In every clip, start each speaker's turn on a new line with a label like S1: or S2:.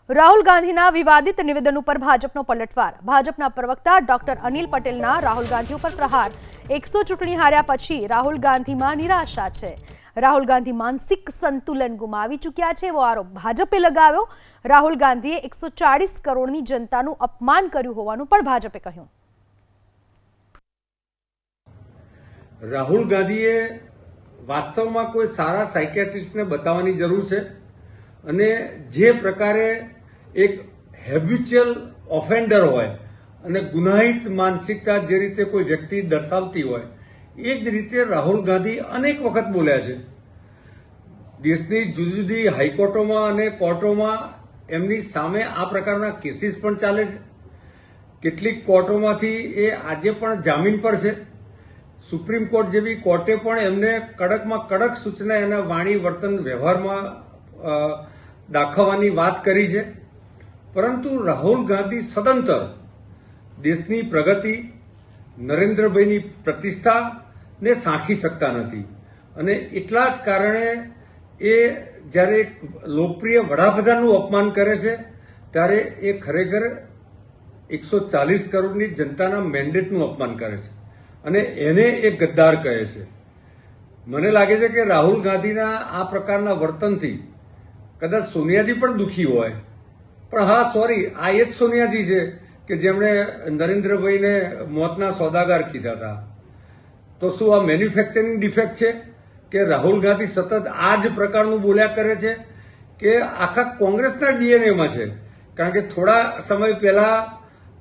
S1: રાહુલ ગાંધીના વિવાદિત નિવેદન ઉપર ભાજપનો પલટવાર। ભાજપના પ્રવક્તા ડોક્ટર અનિલ પટેલના રાહુલ ગાંધી ઉપર પ્રહાર। 100 ચૂંટણી હાર્યા પછી રાહુલ ગાંધીમાં નિરાશા છે। રાહુલ ગાંધી માનસિક સંતુલન ગુમાવી ચૂક્યા છે એવો આરોપ ભાજપે લગાવ્યો। રાહુલ ગાંધીએ 140 કરોડની જનતાનું અપમાન કર્યું હોવાનું પણ ભાજપે કહ્યું।
S2: રાહુલ ગાંધીએ વાસ્તવમાં કોઈ સારા સાયકિયાટ્રિસ્ટને બતાવવાની જરૂર છે અને જે પ્રકારે એક હેબ્યુચ્યુઅલ ઓફેન્ડર હોય અને ગુનાહિત માનસિકતા જે રીતે કોઈ વ્યક્તિ દર્શાવતી હોય એ જ રીતે રાહુલ ગાંધી અનેક વખત બોલ્યા છે। દેશની જુદી જુદી હાઈકોર્ટોમાં અને કોર્ટોમાં એમની સામે આ પ્રકારના કેસીસ પણ ચાલે છે। કેટલીક કોર્ટોમાંથી એ આજે પણ જામીન પર છે। સુપ્રીમ કોર્ટ જેવી કોર્ટે પણ એમને કડકમાં કડક સૂચના એના વાણી વર્તન વ્યવહારમાં દાખવવાની વાત કરી છે। પરંતુ રાહુલ ગાંધી સદંતર દેશની પ્રગતિ, નરેન્દ્રભાઈની પ્રતિષ્ઠાને સાંખી શકતા નથી અને એટલા જ કારણે એ જ્યારે એક લોકપ્રિય વડાપ્રધાનનું અપમાન કરે છે ત્યારે એ ખરેખર 140 કરોડની જનતાના મેન્ડેટનું અપમાન કરે છે અને એને એ ગદ્દાર કહે છે। મને લાગે છે કે રાહુલ ગાંધીના આ પ્રકારના વર્તનથી કદાચ સોનિયાજી પણ દુઃખી હોય, પણ હા સોરી, આ એ જ સોનિયાજી છે કે જેમણે નરેન્દ્રભાઈને મોતના સોદાગાર કીધા હતા। તો શું આ મેન્યુફેક્ચરિંગ ડિફેક્ટ છે કે રાહુલ ગાંધી સતત આ જ પ્રકારનું બોલ્યા કરે છે કે આખા કોંગ્રેસના ડીએનએમાં છે? કારણ કે થોડા સમય પહેલા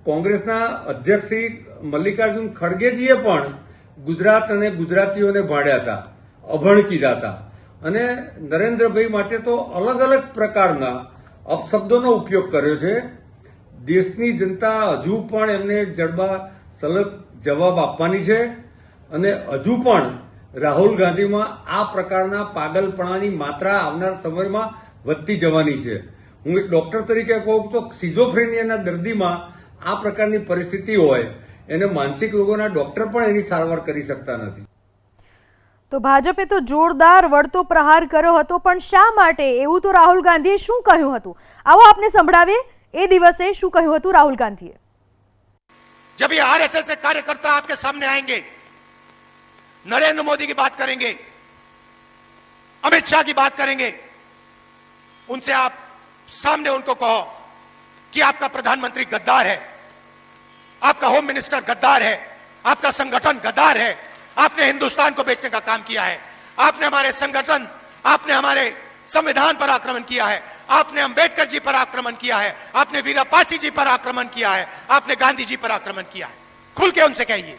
S2: કોંગ્રેસના અધ્યક્ષ શ્રી મલ્લિકાર્જુન ખડગેજીએ પણ ગુજરાત અને ગુજરાતીઓને ભાડ્યા હતા, અભણ કીધા હતા અને નરેન્દ્રભાઈ માટે તો અલગ અલગ પ્રકારના અપશબ્દોનો ઉપયોગ કર્યો છે। દેશની જનતા હજુ પણ એમને જડબા સલગ જવાબ આપવાની છે અને હજુ પણ રાહુલ ગાંધીમાં આ પ્રકારના પાગલપણાની માત્રા આવનાર સમયમાં વધતી જવાની છે। હું એક ડોક્ટર તરીકે કહું તો સિઝોફ્રેનિયાના દર્દીમાં આ પ્રકારની પરિસ્થિતિ હોય એને માનસિક રોગોના ડોક્ટર પણ એની સારવાર કરી શકતા નથી।
S1: તો ભાજપે તો જોરદાર વળતો પ્રહાર કર્યો હતો, પણ શા માટે? એવું તો રાહુલ ગાંધીએ શું કહ્યું હતું, આવો આપને સંભળાવીએ એ દિવસે શું કહ્યું હતું રાહુલ ગાંધીએ।
S3: जब ये आरएसएस से कार्यकर्ता आपके सामने आएंगे, नरेंद्र मोदी की बात करेंगे, अमित शाह की बात करेंगे, उनसे आप सामने उनको कहो कि आपका प्रधानमंत्री गद्दार है, आपका होम मिनिस्टर गद्दार है, आपका संगठन गद्दार है, आपने हिंदुस्तान को बेचने का काम किया है, आपने हमारे संगठन, आपने हमारे संविधान पर आक्रमण किया है, आपने अंबेडकर जी पर आक्रमण किया है, आपने वीरापासी जी पर आक्रमण किया है, आपने गांधी जी पर आक्रमण किया है। खुल के उनसे कहिए।